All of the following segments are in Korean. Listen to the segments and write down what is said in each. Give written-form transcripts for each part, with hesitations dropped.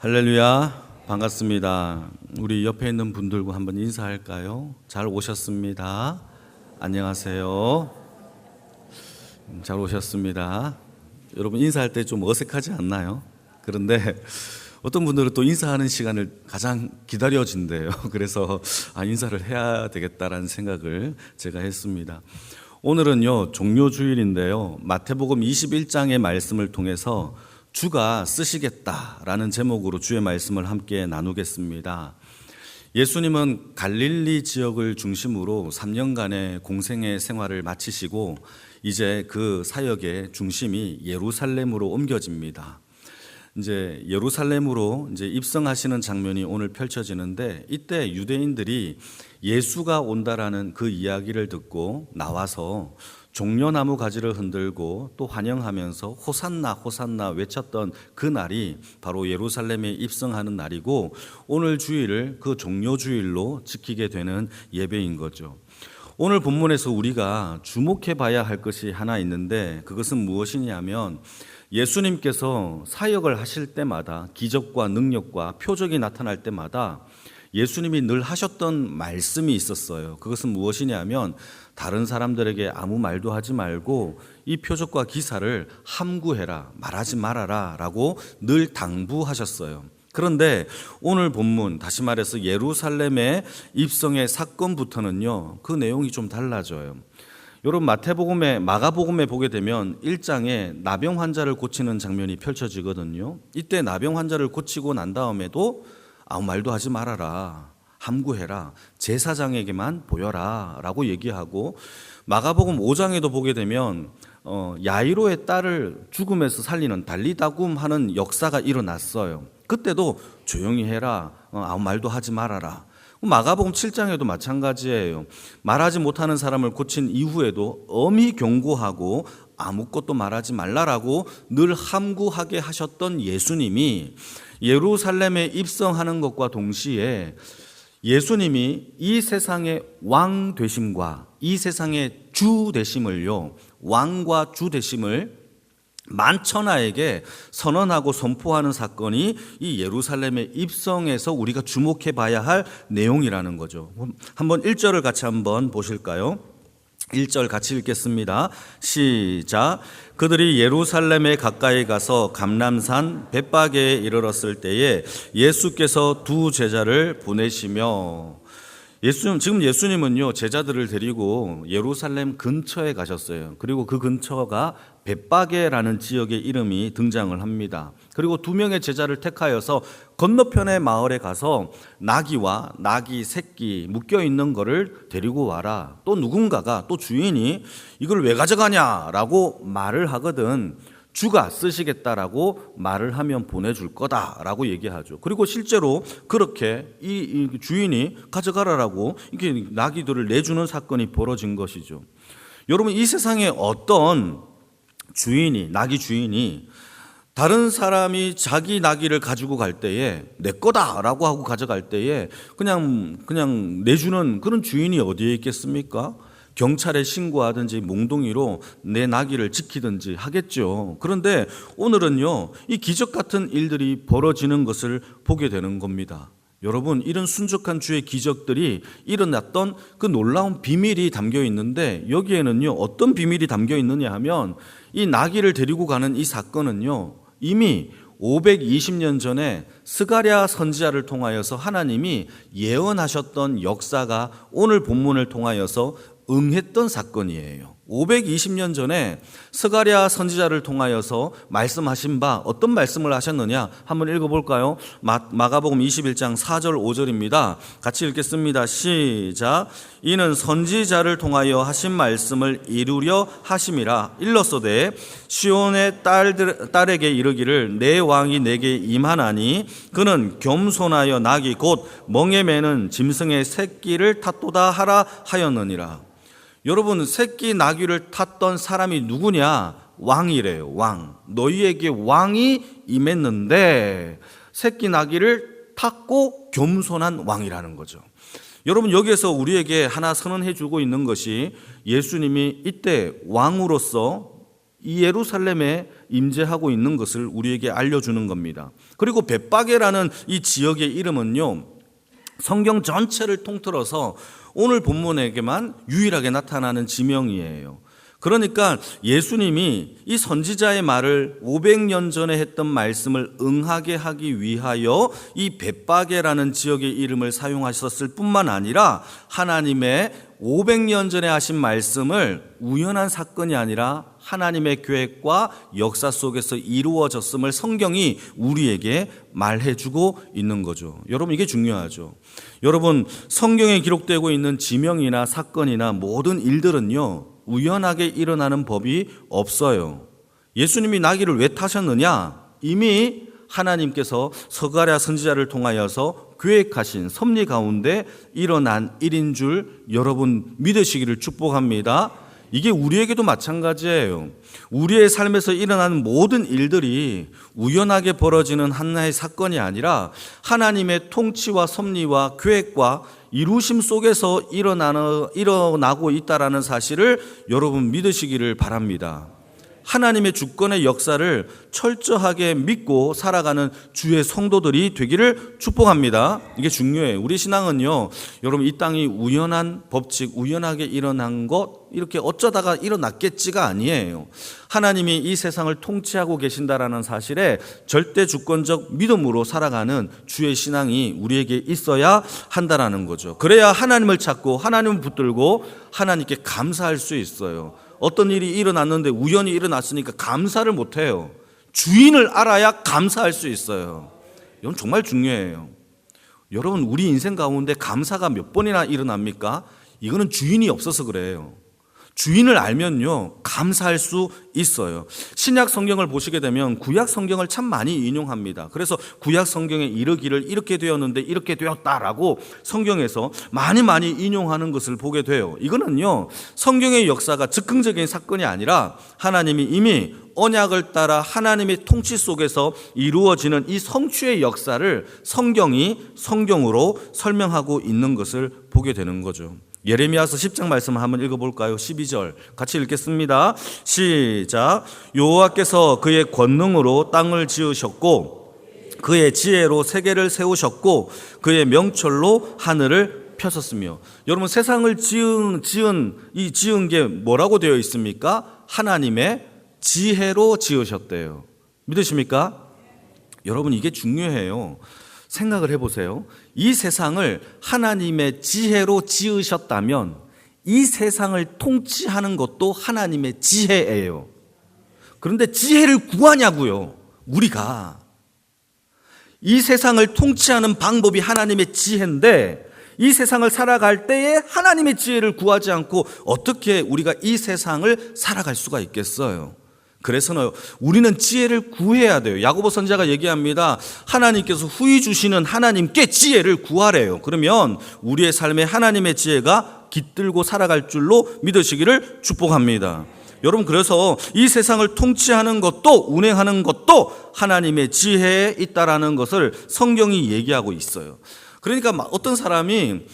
할렐루야, 반갑습니다. 우리 옆에 있는 분들과 한번 인사할까요? 잘 오셨습니다. 안녕하세요. 잘 오셨습니다. 여러분 인사할 때 좀 어색하지 않나요? 그런데 어떤 분들은 또 인사하는 시간을 가장 기다려진대요. 그래서 인사를 해야 되겠다라는 생각을 제가 했습니다. 오늘은요, 종료주일인데요. 마태복음 21장의 말씀을 통해서 주가 쓰시겠다라는 제목으로 주의 말씀을 함께 나누겠습니다. 예수님은 갈릴리 지역을 중심으로 3년간의 공생의 생활을 마치시고 이제 그 사역의 중심이 예루살렘으로 옮겨집니다. 이제 예루살렘으로 이제 입성하시는 장면이 오늘 펼쳐지는데, 이때 유대인들이 예수가 온다라는 그 이야기를 듣고 나와서 종려나무 가지를 흔들고 또 환영하면서 호산나 호산나 외쳤던 그 날이 바로 예루살렘에 입성하는 날이고, 오늘 주일을 그 종료주일로 지키게 되는 예배인 거죠. 오늘 본문에서 우리가 주목해 봐야 할 것이 하나 있는데, 그것은 무엇이냐면 예수님께서 사역을 하실 때마다 기적과 능력과 표적이 나타날 때마다 예수님이 늘 하셨던 말씀이 있었어요. 그것은 무엇이냐면 다른 사람들에게 아무 말도 하지 말고 이 표적과 기사를 함구해라, 말하지 말아라 라고 늘 당부하셨어요. 그런데 오늘 본문, 다시 말해서 예루살렘의 입성의 사건부터는요, 그 내용이 좀 달라져요. 여러분 마가복음에 보게 되면 1장에 나병 환자를 고치는 장면이 펼쳐지거든요. 이때 나병 환자를 고치고 난 다음에도 아무 말도 하지 말아라, 함구해라, 제사장에게만 보여라 라고 얘기하고, 마가복음 5장에도 보게 되면 야이로의 딸을 죽음에서 살리는 달리다굼 하는 역사가 일어났어요. 그때도 조용히 해라, 아무 말도 하지 말아라. 마가복음 7장에도 마찬가지예요. 말하지 못하는 사람을 고친 이후에도 엄히 경고하고 아무것도 말하지 말라라고 늘 함구하게 하셨던 예수님이 예루살렘에 입성하는 것과 동시에 예수님이 이 세상의 왕 되심과 이 세상의 주 되심을요, 왕과 주 되심을 만천하에게 선언하고 선포하는 사건이 이 예루살렘의 입성에서 우리가 주목해 봐야 할 내용이라는 거죠. 한번 1절을 같이 한번 보실까요? 1절 같이 읽겠습니다. 시작. 그들이 예루살렘에 가까이 가서 감람산 벳바게에 이르렀을 때에 예수께서 두 제자를 보내시며, 지금 예수님은요, 제자들을 데리고 예루살렘 근처에 가셨어요. 그리고 그 근처가 벳바게라는 지역의 이름이 등장을 합니다. 그리고 두 명의 제자를 택하여서 건너편의 마을에 가서 나귀와 나귀 새끼 묶여 있는 거를 데리고 와라. 또 누군가가, 또 주인이 이걸 왜 가져가냐라고 말을 하거든 주가 쓰시겠다라고 말을 하면 보내줄 거다라고 얘기하죠. 그리고 실제로 그렇게 이 주인이 가져가라라고 이렇게 나귀들을 내주는 사건이 벌어진 것이죠. 여러분, 이 세상에 어떤 나귀 주인이 다른 사람이 자기 나귀를 가지고 갈 때에 내 거다라고 하고 가져갈 때에 그냥 내주는 그런 주인이 어디에 있겠습니까? 경찰에 신고하든지 몽둥이로 내 나귀를 지키든지 하겠죠. 그런데 오늘은요, 이 기적 같은 일들이 벌어지는 것을 보게 되는 겁니다. 여러분, 이런 순적한 주의 기적들이 일어났던 그 놀라운 비밀이 담겨 있는데, 여기에는요, 어떤 비밀이 담겨 있느냐 하면 이 나귀를 데리고 가는 이 사건은요, 이미 520년 전에 스가랴 선지자를 통하여서 하나님이 예언하셨던 역사가 오늘 본문을 통하여서 응했던 사건이에요. 520년 전에 스가랴 선지자를 통하여서 말씀하신 바, 어떤 말씀을 하셨느냐 한번 읽어볼까요? 마가복음 21장 4절 5절입니다. 같이 읽겠습니다. 시작. 이는 선지자를 통하여 하신 말씀을 이루려 하심이라. 일러서되 시온의 딸에게 이르기를 내 왕이 내게 임하나니 그는 겸손하여 나귀 곧 멍에 매는 짐승의 새끼를 탔도다 하라 하였느니라. 여러분, 새끼 나귀를 탔던 사람이 누구냐? 왕이래요. 왕. 너희에게 왕이 임했는데 새끼 나귀를 탔고 겸손한 왕이라는 거죠. 여러분, 여기에서 우리에게 하나 선언해 주고 있는 것이 예수님이 이때 왕으로서 이 예루살렘에 임재하고 있는 것을 우리에게 알려주는 겁니다. 그리고 벳바게라는 이 지역의 이름은요, 성경 전체를 통틀어서 오늘 본문에게만 유일하게 나타나는 지명이에요. 그러니까 예수님이 이 선지자의 말을 500년 전에 했던 말씀을 응하게 하기 위하여 이 벳바게라는 지역의 이름을 사용하셨을 뿐만 아니라 하나님의 500년 전에 하신 말씀을 우연한 사건이 아니라 하나님의 계획과 역사 속에서 이루어졌음을 성경이 우리에게 말해주고 있는 거죠. 여러분, 이게 중요하죠. 여러분, 성경에 기록되고 있는 지명이나 사건이나 모든 일들은요, 우연하게 일어나는 법이 없어요. 예수님이 나귀를 왜 타셨느냐? 이미 하나님께서 스가랴 선지자를 통하여서 계획하신 섭리 가운데 일어난 일인 줄 여러분 믿으시기를 축복합니다. 이게 우리에게도 마찬가지예요. 우리의 삶에서 일어나는 모든 일들이 우연하게 벌어지는 하나의 사건이 아니라 하나님의 통치와 섭리와 계획과 이루심 속에서 일어나고 있다라는 사실을 여러분 믿으시기를 바랍니다. 하나님의 주권의 역사를 철저하게 믿고 살아가는 주의 성도들이 되기를 축복합니다. 이게 중요해요. 우리 신앙은요, 여러분, 이 땅이 우연한 법칙, 우연하게 일어난 것, 이렇게 어쩌다가 일어났겠지가 아니에요. 하나님이 이 세상을 통치하고 계신다라는 사실에 절대 주권적 믿음으로 살아가는 주의 신앙이 우리에게 있어야 한다라는 거죠. 그래야 하나님을 찾고 하나님을 붙들고 하나님께 감사할 수 있어요. 어떤 일이 일어났는데 우연히 일어났으니까 감사를 못해요. 주인을 알아야 감사할 수 있어요. 이건 정말 중요해요. 여러분, 우리 인생 가운데 감사가 몇 번이나 일어납니까? 이거는 주인이 없어서 그래요. 주인을 알면요, 감사할 수 있어요. 신약 성경을 보시게 되면 구약 성경을 참 많이 인용합니다. 그래서 구약 성경에 이르기를 이렇게 되었는데 이렇게 되었다라고 성경에서 많이 인용하는 것을 보게 돼요. 이거는요, 성경의 역사가 즉흥적인 사건이 아니라 하나님이 이미 언약을 따라 하나님의 통치 속에서 이루어지는 이 성취의 역사를 성경이 성경으로 설명하고 있는 것을 보게 되는 거죠. 예레미야서 10장 말씀을 한번 읽어볼까요? 12절 같이 읽겠습니다. 시작. 여호와께서 그의 권능으로 땅을 지으셨고 그의 지혜로 세계를 세우셨고 그의 명철로 하늘을 펴셨으며. 여러분, 세상을 지은 게 뭐라고 되어 있습니까? 하나님의 지혜로 지으셨대요. 믿으십니까? 여러분, 이게 중요해요. 생각을 해보세요. 이 세상을 하나님의 지혜로 지으셨다면 이 세상을 통치하는 것도 하나님의 지혜예요. 그런데 지혜를 구하냐고요? 우리가 이 세상을 통치하는 방법이 하나님의 지혜인데 이 세상을 살아갈 때에 하나님의 지혜를 구하지 않고 어떻게 우리가 이 세상을 살아갈 수가 있겠어요? 그래서는 우리는 지혜를 구해야 돼요. 야고보 선지자가 얘기합니다. 하나님께서 후히 주시는 하나님께 지혜를 구하래요. 그러면 우리의 삶에 하나님의 지혜가 깃들고 살아갈 줄로 믿으시기를 축복합니다. 여러분, 그래서 이 세상을 통치하는 것도 운행하는 것도 하나님의 지혜에 있다라는 것을 성경이 얘기하고 있어요. 그러니까 어떤 사람이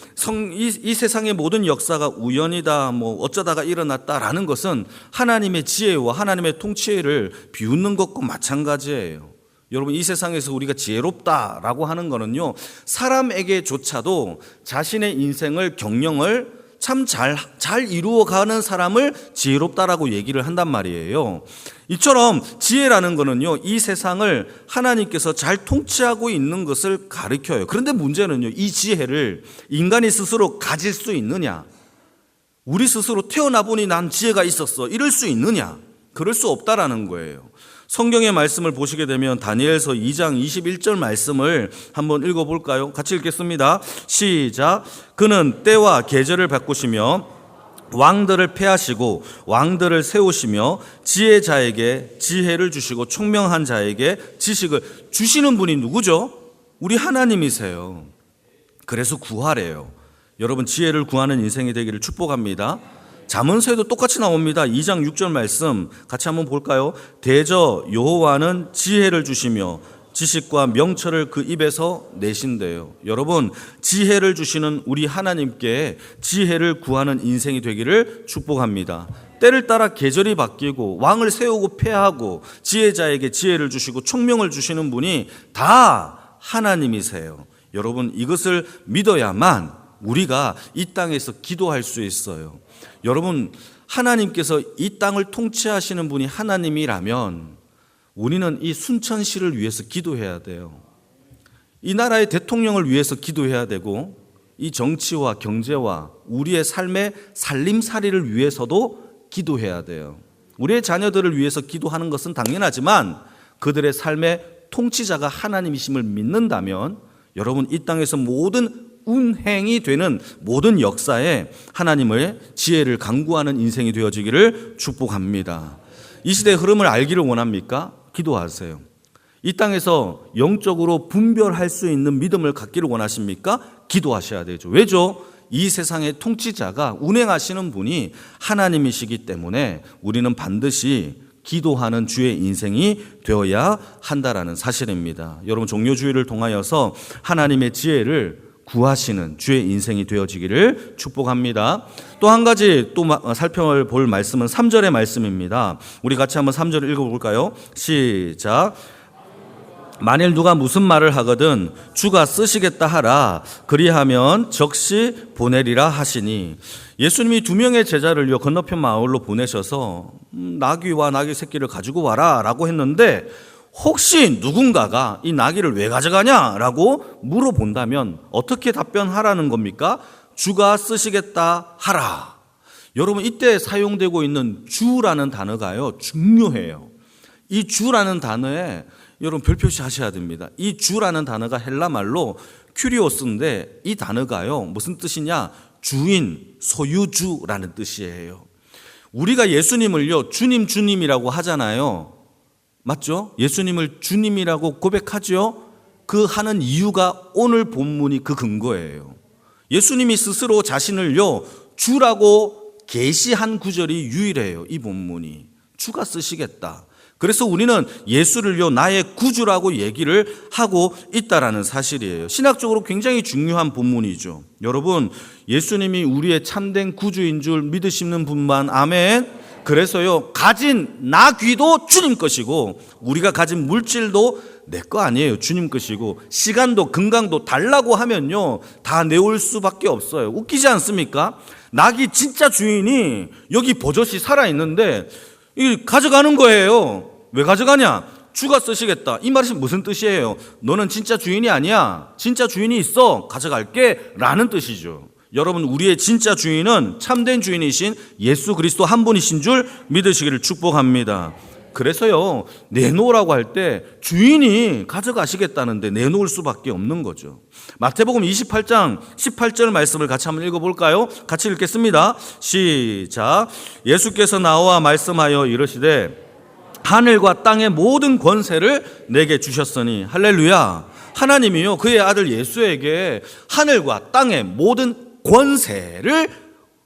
이 세상의 모든 역사가 우연이다, 어쩌다가 일어났다라는 것은 하나님의 지혜와 하나님의 통치를 비웃는 것과 마찬가지예요. 여러분, 이 세상에서 우리가 지혜롭다라고 하는 거는요, 사람에게조차도 자신의 인생을 경영을 참 잘 이루어가는 사람을 지혜롭다라고 얘기를 한단 말이에요. 이처럼 지혜라는 거는요, 이 세상을 하나님께서 잘 통치하고 있는 것을 가르쳐요. 그런데 문제는요, 이 지혜를 인간이 스스로 가질 수 있느냐? 우리 스스로 태어나 보니 난 지혜가 있었어, 이럴 수 있느냐? 그럴 수 없다라는 거예요. 성경의 말씀을 보시게 되면 다니엘서 2장 21절 말씀을 한번 읽어볼까요? 같이 읽겠습니다. 시작. 그는 때와 계절을 바꾸시며 왕들을 패하시고 왕들을 세우시며 지혜자에게 지혜를 주시고 총명한 자에게 지식을 주시는 분이 누구죠? 우리 하나님이세요. 그래서 구하래요. 여러분, 지혜를 구하는 인생이 되기를 축복합니다. 잠언서에도 똑같이 나옵니다. 2장 6절 말씀 같이 한번 볼까요? 대저 여호와는 지혜를 주시며 지식과 명철을 그 입에서 내신대요. 여러분, 지혜를 주시는 우리 하나님께 지혜를 구하는 인생이 되기를 축복합니다. 때를 따라 계절이 바뀌고 왕을 세우고 패하고 지혜자에게 지혜를 주시고 총명을 주시는 분이 다 하나님이세요. 여러분, 이것을 믿어야만 우리가 이 땅에서 기도할 수 있어요. 여러분, 하나님께서 이 땅을 통치하시는 분이 하나님이라면 우리는 이 순천시를 위해서 기도해야 돼요. 이 나라의 대통령을 위해서 기도해야 되고, 이 정치와 경제와 우리의 삶의 살림살이를 위해서도 기도해야 돼요. 우리의 자녀들을 위해서 기도하는 것은 당연하지만 그들의 삶의 통치자가 하나님이심을 믿는다면 여러분, 이 땅에서 모든 운행이 되는 모든 역사에 하나님의 지혜를 간구하는 인생이 되어지기를 축복합니다. 이 시대의 흐름을 알기를 원합니까? 기도하세요. 이 땅에서 영적으로 분별할 수 있는 믿음을 갖기를 원하십니까? 기도하셔야 되죠. 왜죠? 이 세상의 통치자가 운행하시는 분이 하나님이시기 때문에 우리는 반드시 기도하는 주의 인생이 되어야 한다라는 사실입니다. 여러분, 종료주의를 통하여서 하나님의 지혜를 구하시는 주의 인생이 되어지기를 축복합니다. 또 한 가지 또 살펴볼 말씀은 3절의 말씀입니다. 우리 같이 한번 3절을 읽어볼까요? 시작. 만일 누가 무슨 말을 하거든 주가 쓰시겠다 하라. 그리하면 적시 보내리라 하시니, 예수님이 2명의 제자를요 건너편 마을로 보내셔서 나귀와 나귀 새끼를 가지고 와라 라고 했는데, 혹시 누군가가 이 나귀를 왜 가져가냐라고 물어본다면 어떻게 답변하라는 겁니까? 주가 쓰시겠다 하라. 여러분, 이때 사용되고 있는 주라는 단어가요 중요해요. 이 주라는 단어에 여러분 별표시 하셔야 됩니다. 이 주라는 단어가 헬라말로 큐리오스인데 이 단어가요 무슨 뜻이냐? 주인, 소유주라는 뜻이에요. 우리가 예수님을요 주님이라고 하잖아요. 맞죠? 예수님을 주님이라고 고백하죠? 그 하는 이유가 오늘 본문이 그 근거예요. 예수님이 스스로 자신을요 주라고 계시한 구절이 유일해요. 이 본문이 주가 쓰시겠다. 그래서 우리는 예수를요 나의 구주라고 얘기를 하고 있다라는 사실이에요. 신학적으로 굉장히 중요한 본문이죠. 여러분, 예수님이 우리의 참된 구주인 줄 믿으시는 분만 아멘. 그래서요 가진 나귀도 주님 것이고 우리가 가진 물질도 내 거 아니에요. 주님 것이고 시간도 건강도 달라고 하면요 다 내올 수밖에 없어요. 웃기지 않습니까? 나귀 진짜 주인이 여기 버젓이 살아있는데 가져가는 거예요. 왜 가져가냐? 주가 쓰시겠다. 이 말이 무슨 뜻이에요? 너는 진짜 주인이 아니야. 진짜 주인이 있어. 가져갈게 라는 뜻이죠. 여러분, 우리의 진짜 주인은 참된 주인이신 예수 그리스도 한 분이신 줄 믿으시기를 축복합니다. 그래서요 내놓으라고 할 때 주인이 가져가시겠다는데 내놓을 수밖에 없는 거죠. 마태복음 28장 18절 말씀을 같이 한번 읽어볼까요? 같이 읽겠습니다. 시작. 예수께서 나와 말씀하여 이르시되 하늘과 땅의 모든 권세를 내게 주셨으니, 할렐루야. 하나님이요 그의 아들 예수에게 하늘과 땅의 모든 권세를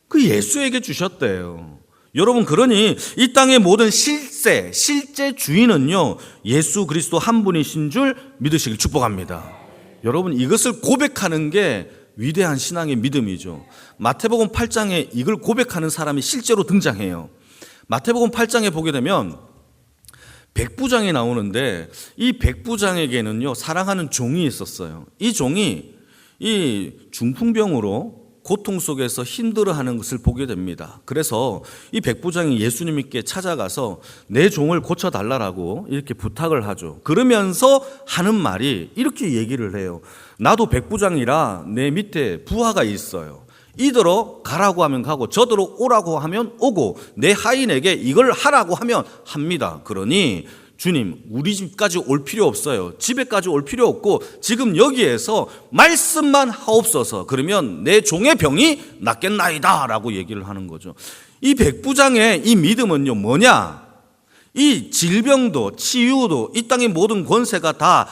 그 예수에게 주셨대요. 여러분, 그러니 이 땅의 모든 실제 주인은요 예수 그리스도 한 분이신 줄 믿으시길 축복합니다. 여러분, 이것을 고백하는 게 위대한 신앙의 믿음이죠. 마태복음 8장에 이걸 고백하는 사람이 실제로 등장해요. 마태복음 8장에 보게 되면 백부장이 나오는데, 이 백부장에게는요 사랑하는 종이 있었어요. 이 종이 이 중풍병으로 고통 속에서 힘들어하는 것을 보게 됩니다. 그래서 이 백부장이 예수님께 찾아가서 내 종을 고쳐달라고 이렇게 부탁을 하죠. 그러면서 하는 말이 이렇게 얘기를 해요. 나도 백부장이라 내 밑에 부하가 있어요. 이더러 가라고 하면 가고 저더러 오라고 하면 오고 내 하인에게 이걸 하라고 하면 합니다. 그러니 주님, 우리 집까지 올 필요 없어요. 집에까지 올 필요 없고 지금 여기에서 말씀만 하옵소서. 그러면 내 종의 병이 낫겠나이다 라고 얘기를 하는 거죠. 이 백부장의 이 믿음은요 뭐냐? 이 질병도 치유도 이 땅의 모든 권세가 다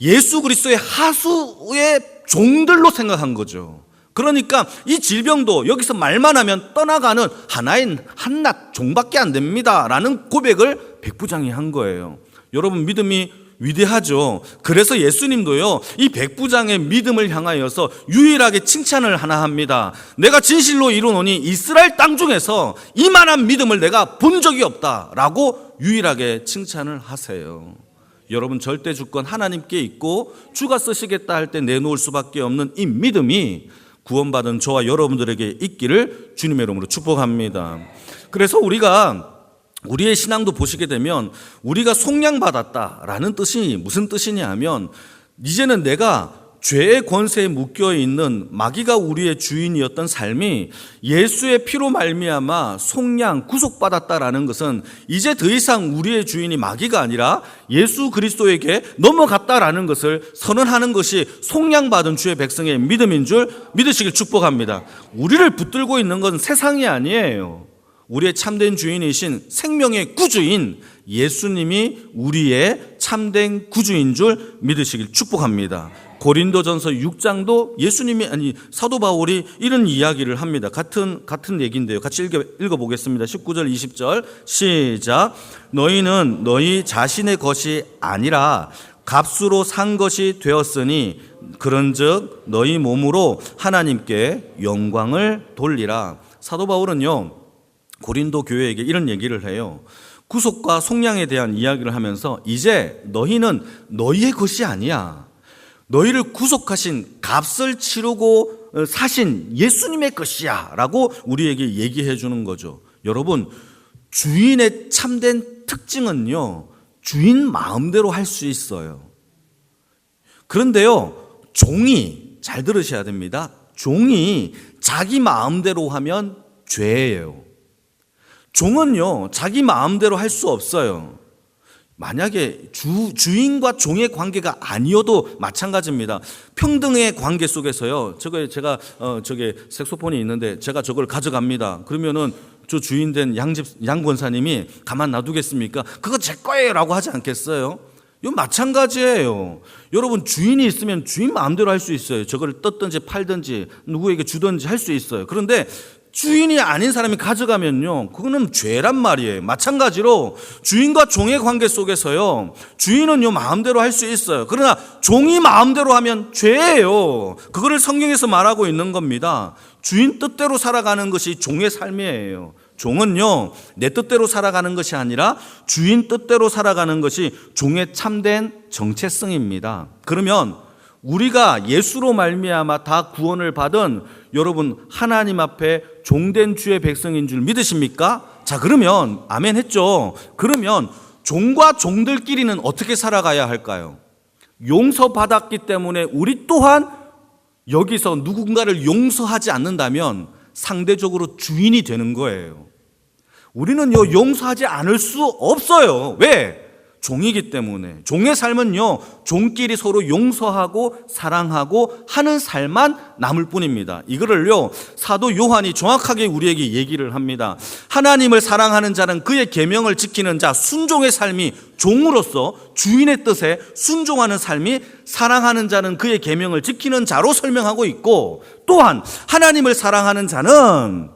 예수 그리스도의 하수의 종들로 생각한 거죠. 그러니까 이 질병도 여기서 말만 하면 떠나가는 하나의 한낱 종밖에 안 됩니다 라는 고백을 백부장이 한 거예요. 여러분, 믿음이 위대하죠. 그래서 예수님도요, 이 백부장의 믿음을 향하여서 유일하게 칭찬을 하나 합니다. 내가 진실로 이루노니 이스라엘 땅 중에서 이만한 믿음을 내가 본 적이 없다라고 유일하게 칭찬을 하세요. 여러분, 절대 주권 하나님께 있고 주가 쓰시겠다 할 때 내놓을 수밖에 없는 이 믿음이 구원받은 저와 여러분들에게 있기를 주님의 이름으로 축복합니다. 그래서 우리의 신앙도 보시게 되면 우리가 속량받았다라는 뜻이 무슨 뜻이냐 하면, 이제는 내가 죄의 권세에 묶여있는 마귀가 우리의 주인이었던 삶이 예수의 피로 말미암아 속량, 구속받았다라는 것은 이제 더 이상 우리의 주인이 마귀가 아니라 예수 그리스도에게 넘어갔다라는 것을 선언하는 것이 속량받은 주의 백성의 믿음인 줄 믿으시길 축복합니다. 우리를 붙들고 있는 것은 세상이 아니에요. 우리의 참된 주인이신 생명의 구주인 예수님이 우리의 참된 구주인 줄 믿으시길 축복합니다. 고린도전서 6장도 사도 바울이 이런 이야기를 합니다. 같은 얘기인데요. 같이 읽어보겠습니다. 19절 20절 시작. 너희는 너희 자신의 것이 아니라 값으로 산 것이 되었으니 그런즉 너희 몸으로 하나님께 영광을 돌리라. 사도 바울은요, 고린도 교회에게 이런 얘기를 해요. 구속과 속량에 대한 이야기를 하면서 이제 너희는 너희의 것이 아니야. 너희를 구속하신, 값을 치르고 사신 예수님의 것이야 라고 우리에게 얘기해 주는 거죠. 여러분, 주인의 참된 특징은요, 주인 마음대로 할 수 있어요. 그런데요, 종이, 잘 들으셔야 됩니다. 종이 자기 마음대로 하면 죄예요. 종은요, 자기 마음대로 할 수 없어요. 만약에 주인과 종의 관계가 아니어도 마찬가지입니다. 평등의 관계 속에서요, 제가 색소폰이 있는데 제가 저걸 가져갑니다. 그러면은 저 주인 된 양 권사님이 가만 놔두겠습니까? 그거 제 거예요 라고 하지 않겠어요? 이건 마찬가지예요. 여러분, 주인이 있으면 주인 마음대로 할 수 있어요. 저걸 떴든지 팔든지 누구에게 주든지 할 수 있어요. 그런데 주인이 아닌 사람이 가져가면요, 그거는 죄란 말이에요. 마찬가지로 주인과 종의 관계 속에서요, 주인은요 마음대로 할 수 있어요. 그러나 종이 마음대로 하면 죄예요. 그거를 성경에서 말하고 있는 겁니다. 주인 뜻대로 살아가는 것이 종의 삶이에요. 종은요, 내 뜻대로 살아가는 것이 아니라 주인 뜻대로 살아가는 것이 종의 참된 정체성입니다. 그러면 우리가 예수로 말미암아 다 구원을 받은 여러분, 하나님 앞에 종된 주의 백성인 줄 믿으십니까? 자, 그러면 아멘 했죠. 그러면 종과 종들끼리는 어떻게 살아가야 할까요? 용서받았기 때문에 우리 또한 여기서 누군가를 용서하지 않는다면 상대적으로 주인이 되는 거예요. 우리는요, 용서하지 않을 수 없어요. 왜? 종이기 때문에. 종의 삶은요, 종끼리 서로 용서하고 사랑하고 하는 삶만 남을 뿐입니다. 이거를요, 사도 요한이 정확하게 우리에게 얘기를 합니다. 하나님을 사랑하는 자는 그의 계명을 지키는 자, 순종의 삶이 종으로서 주인의 뜻에 순종하는 삶이 사랑하는 자는 그의 계명을 지키는 자로 설명하고 있고, 또한 하나님을 사랑하는 자는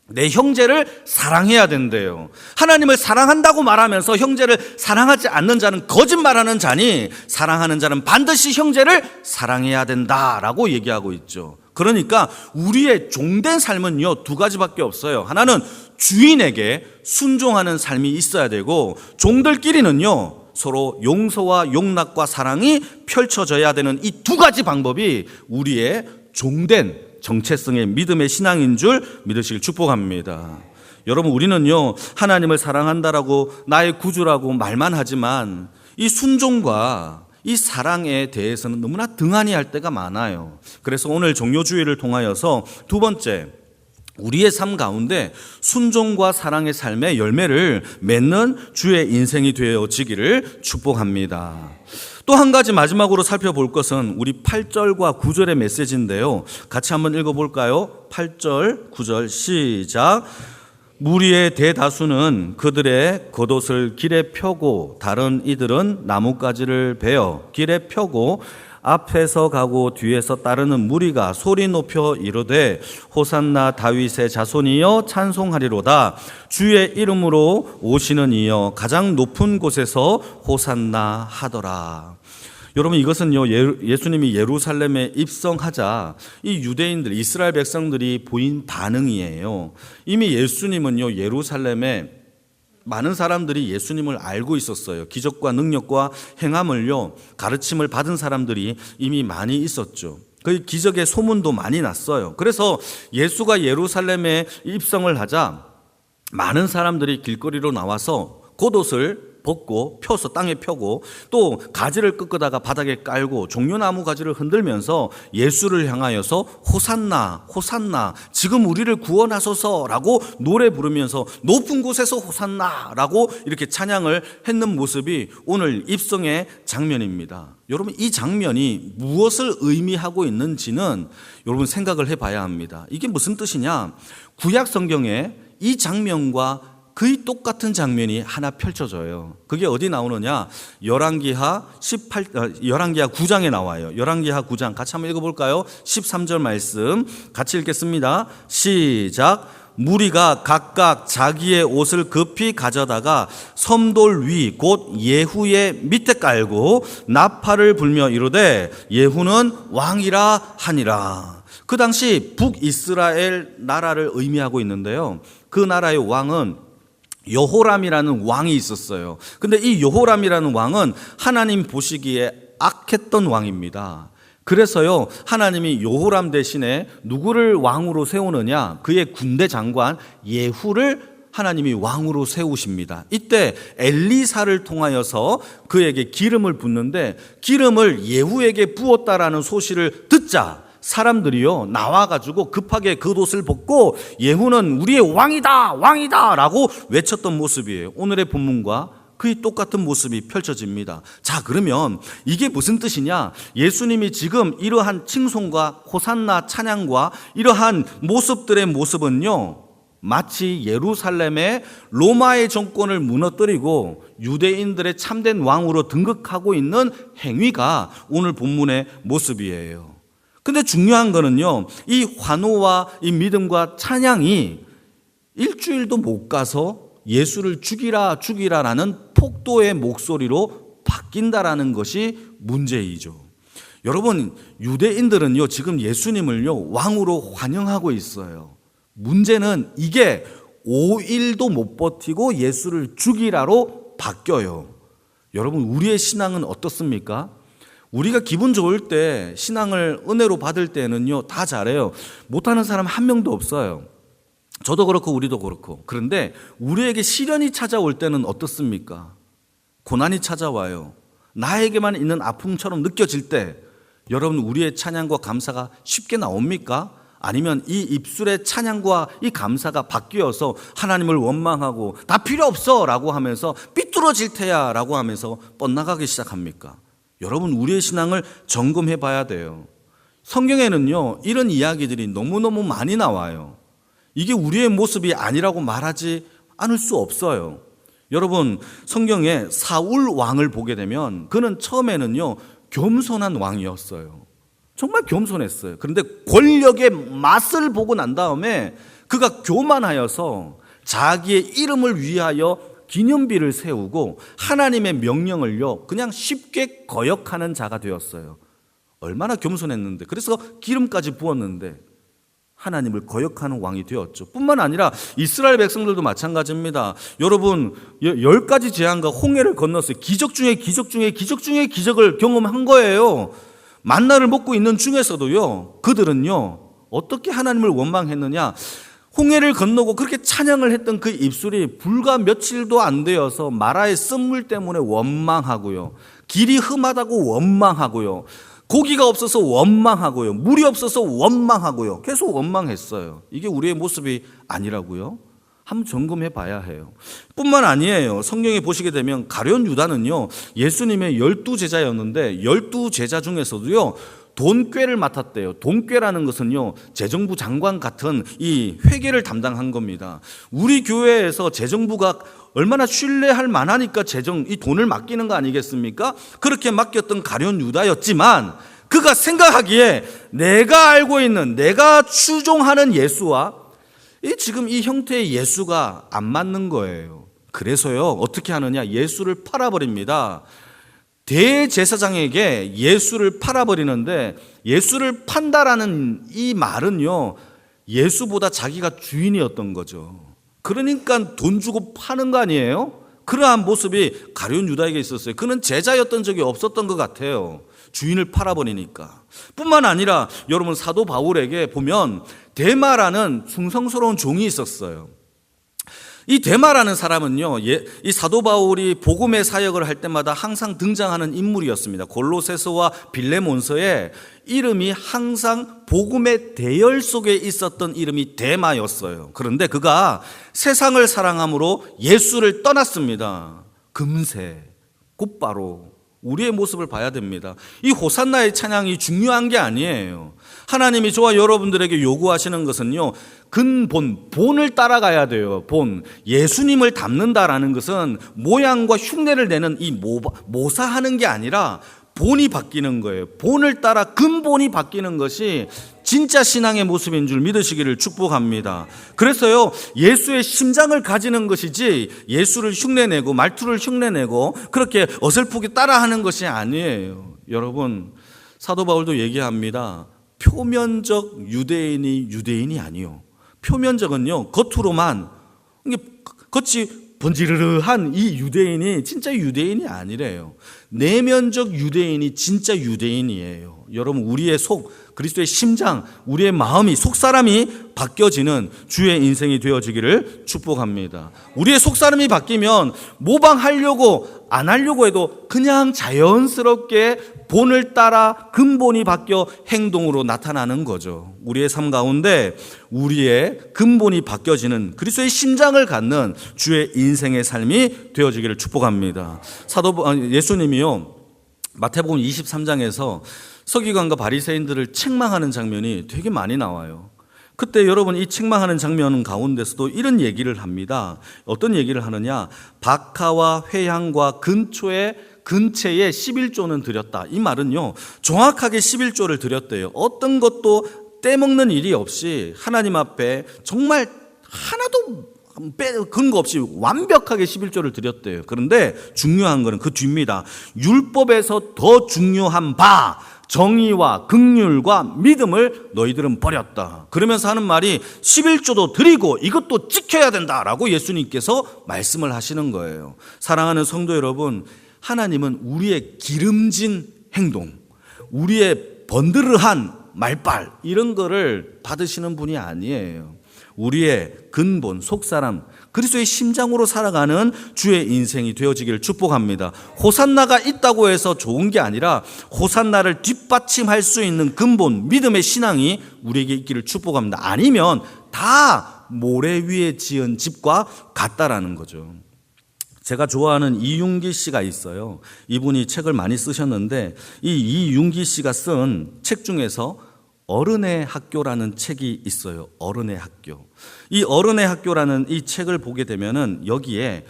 내 형제를 사랑해야 된대요. 하나님을 사랑한다고 말하면서 형제를 사랑하지 않는 자는 거짓말하는 자니 사랑하는 자는 반드시 형제를 사랑해야 된다라고 얘기하고 있죠. 그러니까 우리의 종된 삶은요, 두 가지밖에 없어요. 하나는 주인에게 순종하는 삶이 있어야 되고, 종들끼리는요 서로 용서와 용납과 사랑이 펼쳐져야 되는 이 두 가지 방법이 우리의 종된 정체성의 믿음의 신앙인 줄 믿으시길 축복합니다. 여러분, 우리는요, 하나님을 사랑한다라고 나의 구주라고 말만 하지만 이 순종과 이 사랑에 대해서는 너무나 등한히 할 때가 많아요. 그래서 오늘 종료주의를 통하여서 두 번째, 우리의 삶 가운데 순종과 사랑의 삶의 열매를 맺는 주의 인생이 되어지기를 축복합니다. 또 한 가지 마지막으로 살펴볼 것은 우리 8절과 9절의 메시지인데요. 같이 한번 읽어볼까요? 8절, 9절 시작. 무리의 대다수는 그들의 겉옷을 길에 펴고 다른 이들은 나뭇가지를 베어 길에 펴고 앞에서 가고 뒤에서 따르는 무리가 소리 높여 이르되 호산나 다윗의 자손이여 찬송하리로다. 주의 이름으로 오시는 이여 가장 높은 곳에서 호산나 하더라. 여러분, 이것은요, 예수님이 예루살렘에 입성하자 이 유대인들, 이스라엘 백성들이 보인 반응이에요. 이미 예수님은요, 예루살렘에 많은 사람들이 예수님을 알고 있었어요. 기적과 능력과 행함을요, 가르침을 받은 사람들이 이미 많이 있었죠. 그 기적의 소문도 많이 났어요. 그래서 예수가 예루살렘에 입성을 하자 많은 사람들이 길거리로 나와서 겉옷을 벗고 펴서 땅에 펴고 또 가지를 꺾다가 바닥에 깔고 종려나무 가지를 흔들면서 예수를 향하여서 호산나 호산나 지금 우리를 구원하소서라고 노래 부르면서 높은 곳에서 호산나라고 이렇게 찬양을 했는 모습이 오늘 입성의 장면입니다. 여러분, 이 장면이 무엇을 의미하고 있는지는 여러분 생각을 해봐야 합니다. 이게 무슨 뜻이냐? 구약 성경에 이 장면과 거의 똑같은 장면이 하나 펼쳐져요. 그게 어디 나오느냐? 열왕기하 9장에 나와요. 열왕기하 9장 같이 한번 읽어볼까요? 13절 말씀 같이 읽겠습니다. 시작. 무리가 각각 자기의 옷을 급히 가져다가 섬돌 위 곧 예후의 밑에 깔고 나팔을 불며 이르되 예후는 왕이라 하니라. 그 당시 북이스라엘 나라를 의미하고 있는데요, 그 나라의 왕은 여호람이라는 왕이 있었어요. 근데 이 여호람이라는 왕은 하나님 보시기에 악했던 왕입니다. 그래서요, 하나님이 여호람 대신에 누구를 왕으로 세우느냐? 그의 군대 장관 예후를 하나님이 왕으로 세우십니다. 이때 엘리사를 통하여서 그에게 기름을 붓는데 기름을 예후에게 부었다라는 소식을 듣자 사람들이요 나와가지고 급하게 겉옷을 벗고 예후는 우리의 왕이다 왕이다 라고 외쳤던 모습이에요. 오늘의 본문과 거의 똑같은 모습이 펼쳐집니다. 자, 그러면 이게 무슨 뜻이냐? 예수님이 지금 이러한 칭송과 호산나 찬양과 이러한 모습들의 모습은요, 마치 예루살렘의 로마의 정권을 무너뜨리고 유대인들의 참된 왕으로 등극하고 있는 행위가 오늘 본문의 모습이에요. 근데 중요한 거는요, 이 환호와 이 믿음과 찬양이 일주일도 못 가서 예수를 죽이라라는 폭도의 목소리로 바뀐다라는 것이 문제이죠. 여러분, 유대인들은요 지금 예수님을요 왕으로 환영하고 있어요. 문제는 이게 5일도 못 버티고 예수를 죽이라로 바뀌어요. 여러분, 우리의 신앙은 어떻습니까? 우리가 기분 좋을 때, 신앙을 은혜로 받을 때는요 다 잘해요. 못하는 사람 한 명도 없어요. 저도 그렇고 우리도 그렇고. 그런데 우리에게 시련이 찾아올 때는 어떻습니까? 고난이 찾아와요. 나에게만 있는 아픔처럼 느껴질 때 여러분, 우리의 찬양과 감사가 쉽게 나옵니까? 아니면 이 입술의 찬양과 이 감사가 바뀌어서 하나님을 원망하고 다 필요 없어 라고 하면서 삐뚤어질 테야 라고 하면서 뻗나가기 시작합니까? 여러분, 우리의 신앙을 점검해 봐야 돼요. 성경에는요 이런 이야기들이 너무너무 많이 나와요. 이게 우리의 모습이 아니라고 말하지 않을 수 없어요. 여러분, 성경에 사울 왕을 보게 되면 그는 처음에는요 겸손한 왕이었어요. 정말 겸손했어요. 그런데 권력의 맛을 보고 난 다음에 그가 교만하여서 자기의 이름을 위하여 기념비를 세우고 하나님의 명령을요 그냥 쉽게 거역하는 자가 되었어요. 얼마나 겸손했는데, 그래서 기름까지 부었는데 하나님을 거역하는 왕이 되었죠. 뿐만 아니라 이스라엘 백성들도 마찬가지입니다. 여러분, 10가지 재앙과 홍해를 건넜어요. 기적 중에 기적 중에 기적 중에 기적을 경험한 거예요. 만나를 먹고 있는 중에서도요 그들은요 어떻게 하나님을 원망했느냐? 홍해를 건너고 그렇게 찬양을 했던 그 입술이 불과 며칠도 안 되어서 마라의 쓴물 때문에 원망하고요, 길이 험하다고 원망하고요, 고기가 없어서 원망하고요, 물이 없어서 원망하고요, 계속 원망했어요. 이게 우리의 모습이 아니라고요? 한번 점검해 봐야 해요. 뿐만 아니에요. 성경에 보시게 되면 가룟 유다는요 예수님의 12제자였는데 12제자 중에서도요 돈꾀를 맡았대요. 돈꾀라는 것은요, 재정부 장관 같은 이 회계를 담당한 겁니다. 우리 교회에서 재정부가 얼마나 신뢰할 만하니까 이 돈을 맡기는 거 아니겠습니까? 그렇게 맡겼던 가룟 유다였지만 그가 생각하기에 내가 알고 있는, 내가 추종하는 예수와 지금 이 형태의 예수가 안 맞는 거예요. 그래서요, 어떻게 하느냐? 예수를 팔아버립니다. 대제사장에게 예수를 팔아버리는데, 예수를 판다라는 이 말은요, 예수보다 자기가 주인이었던 거죠. 그러니까 돈 주고 파는 거 아니에요? 그러한 모습이 가룟 유다에게 있었어요. 그는 제자였던 적이 없었던 것 같아요. 주인을 팔아버리니까. 뿐만 아니라 여러분, 사도 바울에게 보면 데마라는 충성스러운 종이 있었어요. 이 데마라는 사람은요, 이 사도 바울이 복음의 사역을 할 때마다 항상 등장하는 인물이었습니다. 골로새서와 빌레몬서에 이름이 항상 복음의 대열 속에 있었던 이름이 데마였어요. 그런데 그가 세상을 사랑함으로 예수를 떠났습니다. 금세, 곧바로 우리의 모습을 봐야 됩니다. 이 호산나의 찬양이 중요한 게 아니에요. 하나님이 저와 여러분들에게 요구하시는 것은요, 본을 따라가야 돼요. 본. 예수님을 닮는다라는 것은 모양과 흉내를 내는 이 모사하는 게 아니라 본이 바뀌는 거예요. 본을 따라 근본이 바뀌는 것이 진짜 신앙의 모습인 줄 믿으시기를 축복합니다. 그래서요, 예수의 심장을 가지는 것이지 예수를 흉내내고 말투를 흉내내고 그렇게 어설프게 따라하는 것이 아니에요. 여러분, 사도 바울도 얘기합니다. 표면적 유대인이 아니요. 표면적은요, 겉으로만 겉이 번지르르한 이 유대인이 진짜 유대인이 아니래요. 내면적 유대인이 진짜 유대인이에요. 여러분, 우리의 속, 그리스도의 심장, 우리의 마음이, 속사람이 바뀌어지는 주의 인생이 되어지기를 축복합니다. 우리의 속사람이 바뀌면 모방하려고 안 하려고 해도 그냥 자연스럽게 본을 따라 근본이 바뀌어 행동으로 나타나는 거죠. 우리의 삶 가운데 우리의 근본이 바뀌어지는 그리스도의 심장을 갖는 주의 인생의 삶이 되어지기를 축복합니다. 예수님이요, 마태복음 23장에서 서기관과 바리새인들을 책망하는 장면이 되게 많이 나와요. 그때 여러분, 이 책망하는 장면 가운데서도 이런 얘기를 합니다. 어떤 얘기를 하느냐? 박하와 회향과 근처에 11조는 드렸다. 이 말은요, 정확하게 11조를 드렸대요. 어떤 것도 떼먹는 일이 없이 하나님 앞에 정말 하나도 근거 없이 완벽하게 11조를 드렸대요. 그런데 중요한 것은 그 뒤입니다. 율법에서 더 중요한 바, 정의와 긍휼과 믿음을 너희들은 버렸다. 그러면서 하는 말이 11조도 드리고 이것도 지켜야 된다라고 예수님께서 말씀을 하시는 거예요. 사랑하는 성도 여러분, 하나님은 우리의 기름진 행동, 우리의 번드르한 말빨, 이런 거를 받으시는 분이 아니에요. 우리의 근본, 속사람, 그리스도의 심장으로 살아가는 주의 인생이 되어지기를 축복합니다. 호산나가 있다고 해서 좋은 게 아니라 호산나를 뒷받침할 수 있는 근본, 믿음의 신앙이 우리에게 있기를 축복합니다. 아니면 다 모래 위에 지은 집과 같다라는 거죠. 제가 좋아하는 이윤기 씨가 있어요. 이분이 책을 많이 쓰셨는데 이 이윤기 씨가 쓴 책 중에서 어른의 학교라는 책이 있어요. 어른의 학교. 이 어른의 학교라는 이 책을 보게 되면은 여기에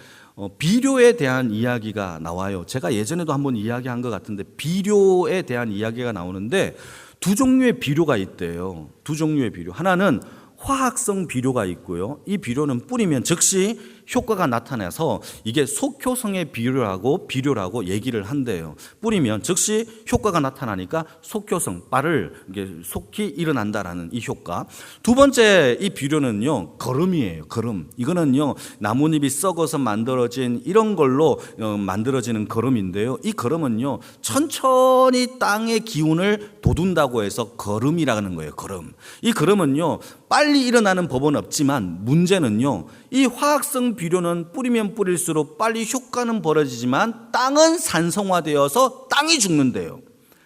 비료에 대한 이야기가 나와요. 제가 예전에도 한번 이야기한 것 같은데 비료에 대한 이야기가 나오는데 두 종류의 비료가 있대요. 두 종류의 비료. 하나는 화학성 비료가 있고요. 이 비료는 뿌리면 즉시 효과가 나타나서 이게 속효성의 비료라고 얘기를 한대요. 뿌리면 즉시 효과가 나타나니까 속효성, 빠를 이게 속히 일어난다라는 이 효과. 두 번째 이 비료는요, 거름이에요. 거름. 이거는요, 나뭇잎이 썩어서 만들어진 이런 걸로 만들어지는 거름인데요. 이 거름은요, 천천히 땅의 기운을 돋운다고 해서 거름이라는 거예요. 거름. 이 거름은요, 빨리 일어나는 법은 없지만 문제는요, 이 화학성 비료는 뿌리면 뿌릴수록 빨리 효과는 벌어지지만 땅은 산성화되어서 땅이 죽는데요.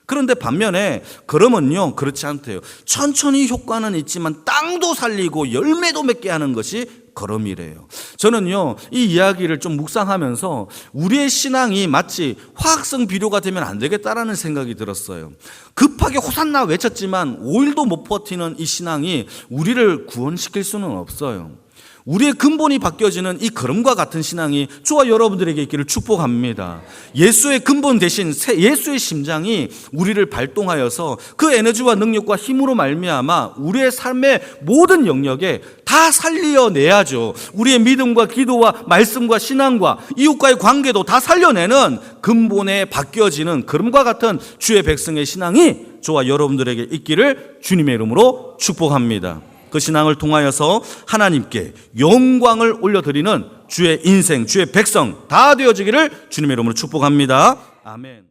그런데 반면에 거름은요, 그렇지 않대요. 천천히 효과는 있지만 땅도 살리고 열매도 맺게 하는 것이 걸음이래요. 저는요, 이 이야기를 좀 묵상하면서 우리의 신앙이 마치 화학성 비료가 되면 안 되겠다라는 생각이 들었어요. 급하게 호산나 외쳤지만 5일도 못 버티는 이 신앙이 우리를 구원시킬 수는 없어요. 우리의 근본이 바뀌어지는 이 걸음과 같은 신앙이 저와 여러분들에게 있기를 축복합니다. 예수의 근본 대신 예수의 심장이 우리를 발동하여서 그 에너지와 능력과 힘으로 말미암아 우리의 삶의 모든 영역에 다 살려내야죠. 우리의 믿음과 기도와 말씀과 신앙과 이웃과의 관계도 다 살려내는 근본에 바뀌어지는 걸음과 같은 주의 백성의 신앙이 저와 여러분들에게 있기를 주님의 이름으로 축복합니다. 그 신앙을 통하여서 하나님께 영광을 올려드리는 주의 인생, 주의 백성 다 되어지기를 주님의 이름으로 축복합니다. 아멘.